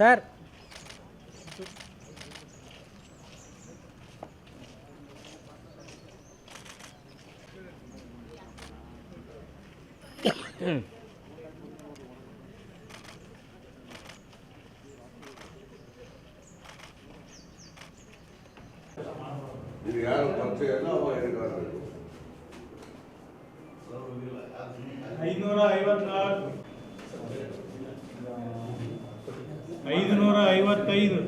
Sir ಇದು ಯಾರು ಪರಿಚಯ ಇಲ್ಲ ಅವ ಹೇಳಿದ್ದಾರೆ 554 555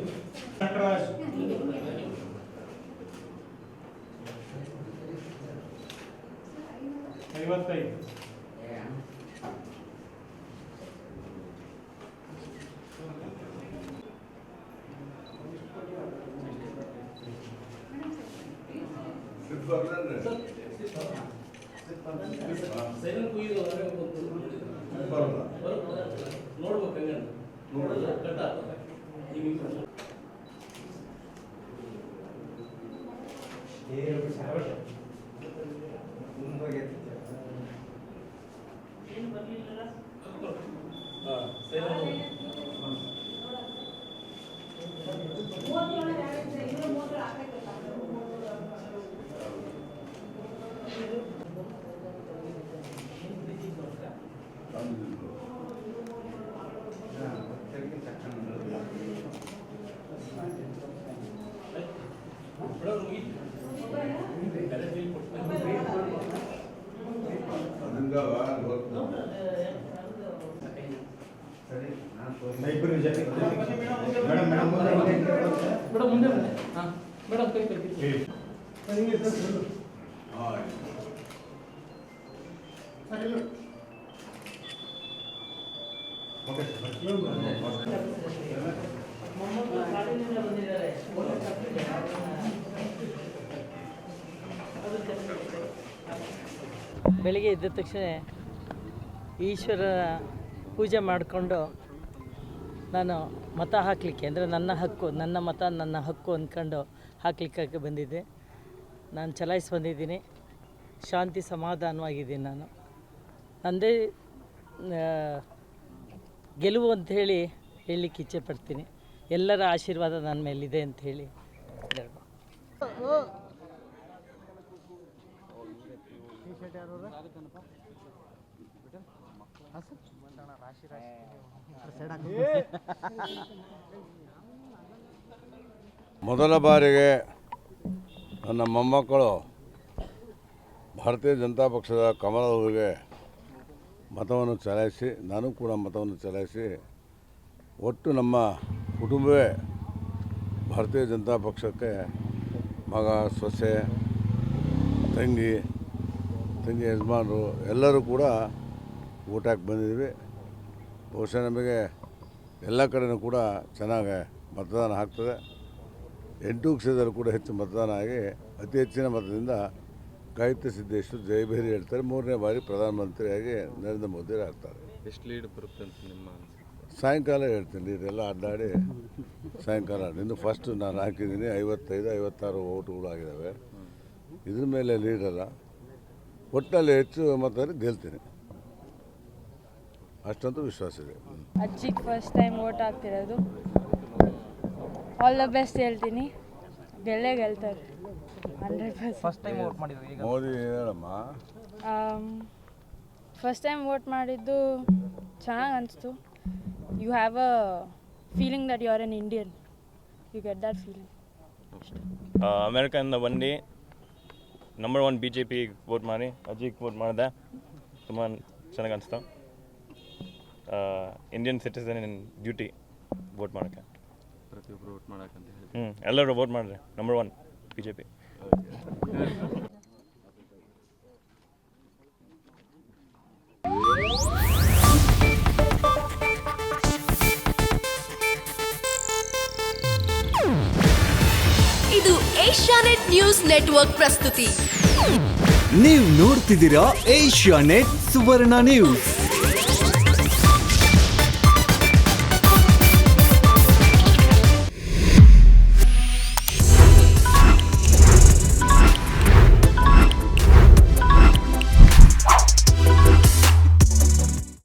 ನಟರಾಜ್ 55 ಬೆಳಿಗ್ಗೆ ಎದ್ದ ತಕ್ಷಣ ಈಶ್ವರ ಪೂಜೆ ಮಾಡಿಕೊಂಡು ನಾನು ಮತ ಹಾಕಲಿಕ್ಕೆ ಅಂದರೆ ನನ್ನ ಹಕ್ಕು, ನನ್ನ ಮತ ನನ್ನ ಹಕ್ಕು ಅಂದ್ಕೊಂಡು ಹಾಕ್ಲಿಕ್ಕೆ ಬಂದಿದ್ದೆ. ನಾನು ಚಲಾಯಿಸಿ ಬಂದಿದ್ದೀನಿ. ಶಾಂತಿ ಸಮಾಧಾನವಾಗಿದ್ದೀನಿ. ನಾನು ನಂದೇ ಗೆಲುವು ಅಂಥೇಳಿ ಹೇಳಲಿಕ್ಕೆ ಇಚ್ಛೆ ಪಡ್ತೀನಿ. ಎಲ್ಲರ ಆಶೀರ್ವಾದ ನನ್ನ ಮೇಲಿದೆ ಅಂಥೇಳಿ ಹೇಳ್ಬೋದು. ಮೊದಲ ಬಾರಿಗೆ ನನ್ನ ಮೊಮ್ಮಕ್ಕಳು ಭಾರತೀಯ ಜನತಾ ಪಕ್ಷದ ಕಮಲದವರಿಗೆ ಮತವನ್ನು ಚಲಾಯಿಸಿ, ನಾನು ಕೂಡ ಮತವನ್ನು ಚಲಾಯಿಸಿ, ಒಟ್ಟು ನಮ್ಮ ಕುಟುಂಬವೇ ಭಾರತೀಯ ಜನತಾ ಪಕ್ಷಕ್ಕೆ ಮಗ, ಸೊಸೆ, ತಂಗಿ ಯಜಮಾನರು ಎಲ್ಲರೂ ಕೂಡ ಓಟ್ ಹಾಕಿ ಬಂದಿದ್ವಿ. ಬಹುಶಃ ನಮಗೆ ಎಲ್ಲ ಕಡೆಯೂ ಕೂಡ ಚೆನ್ನಾಗಿ ಮತದಾನ ಆಗ್ತದೆ. 8 ಕ್ಷೇತ್ರದಲ್ಲೂ ಕೂಡ ಹೆಚ್ಚು ಮತದಾನ ಆಗಿ ಅತಿ ಹೆಚ್ಚಿನ ಮತದಿಂದ ಗಾಯತ್ರಿ ಸಿದ್ದೇಶ್ವರ ಜಯಭೇರಿ ಹೇಳ್ತಾರೆ. 3ನೇ ಬಾರಿ ಪ್ರಧಾನಮಂತ್ರಿಯಾಗಿ ನರೇಂದ್ರ ಮೋದಿ ಆಗ್ತಾರೆ. ಎಷ್ಟು ಲೀಡ್ ಬರುತ್ತೆ ಅಂತ ನಿಮ್ಮ ಸಾಯಂಕಾಲ ಹೇಳ್ತೀನಿ. ಲೀಡೆಲ್ಲ ಅಡ್ಡಾಡಿ ಸಾಯಂಕಾಲ ಇನ್ನು ಫಸ್ಟ್ ನಾನು ಹಾಕಿದ್ದೀನಿ 55-56 ಓಟುಗಳು ಆಗಿದ್ದಾವೆ. ಇದ್ರ ಮೇಲೆ ಲೀಡಲ್ಲ, ಒಟ್ಟಿನಲ್ಲಿ ಹೆಚ್ಚು ಮತದಲ್ಲಿ ಗೆಲ್ತೀನಿ, ಅಷ್ಟಂತೂ ವಿಶ್ವಾಸ ಇದೆ. ಅಜ್ಜಿಗೆ ಫಸ್ಟ್ ಟೈಮ್ ವೋಟ್ ಹಾಕ್ತಿರೋದು. ಆಲ್ ದ ಬೆಸ್ಟ್ ಹೇಳ್ತೀನಿ. ಗೆಲ್ತಾರೆ 100%. ಫಸ್ಟ್ ಟೈಮ್ ವೋಟ್ ಮಾಡಿದ್ರು ಈಗ ಮೋದಿ ಹೇಳಮ್ಮ. ಫಸ್ಟ್ ಟೈಮ್ ವೋಟ್ ಮಾಡಿದ್ದು ಚೆನ್ನಾಗಿ ಅನಿಸ್ತು. You have a feeling that you are an Indian. You get that feeling. ಅಮೇರಿಕದಿಂದ ಬಂದು ನಂಬರ್ 1 BJP ವೋಟ್ ಮಾಡಿ ಅಜ್ಜಿಗೆ ವೋಟ್ ಮಾಡಿದೆ. ತುಂಬ ಚೆನ್ನಾಗಿ ಅನಿಸ್ತು. ಇಂಡಿಯನ್ ಸಿಟಿಸನ್ ಇನ್ ಡ್ಯೂಟಿ ವೋಟ್ ಮಾಡೋಕ್ಕೆ. ಪ್ರತಿಯೊಬ್ಬರು ವೋಟ್ ಮಾಡೋಕ್ಕಂತ ಹೇಳಿ ಎಲ್ಲರೂ ವೋಟ್ ಮಾಡಿರಿ. Number 1 BJP. ಇದು ಏಷ್ಯಾನೆಟ್ ನ್ಯೂಸ್ ನೆಟ್ವರ್ಕ್ ಪ್ರಸ್ತುತಿ. ನೀವು ನೋಡ್ತಿದ್ದೀರಾ ಏಷ್ಯಾನೆಟ್ ಸುವರ್ಣ ನ್ಯೂಸ್.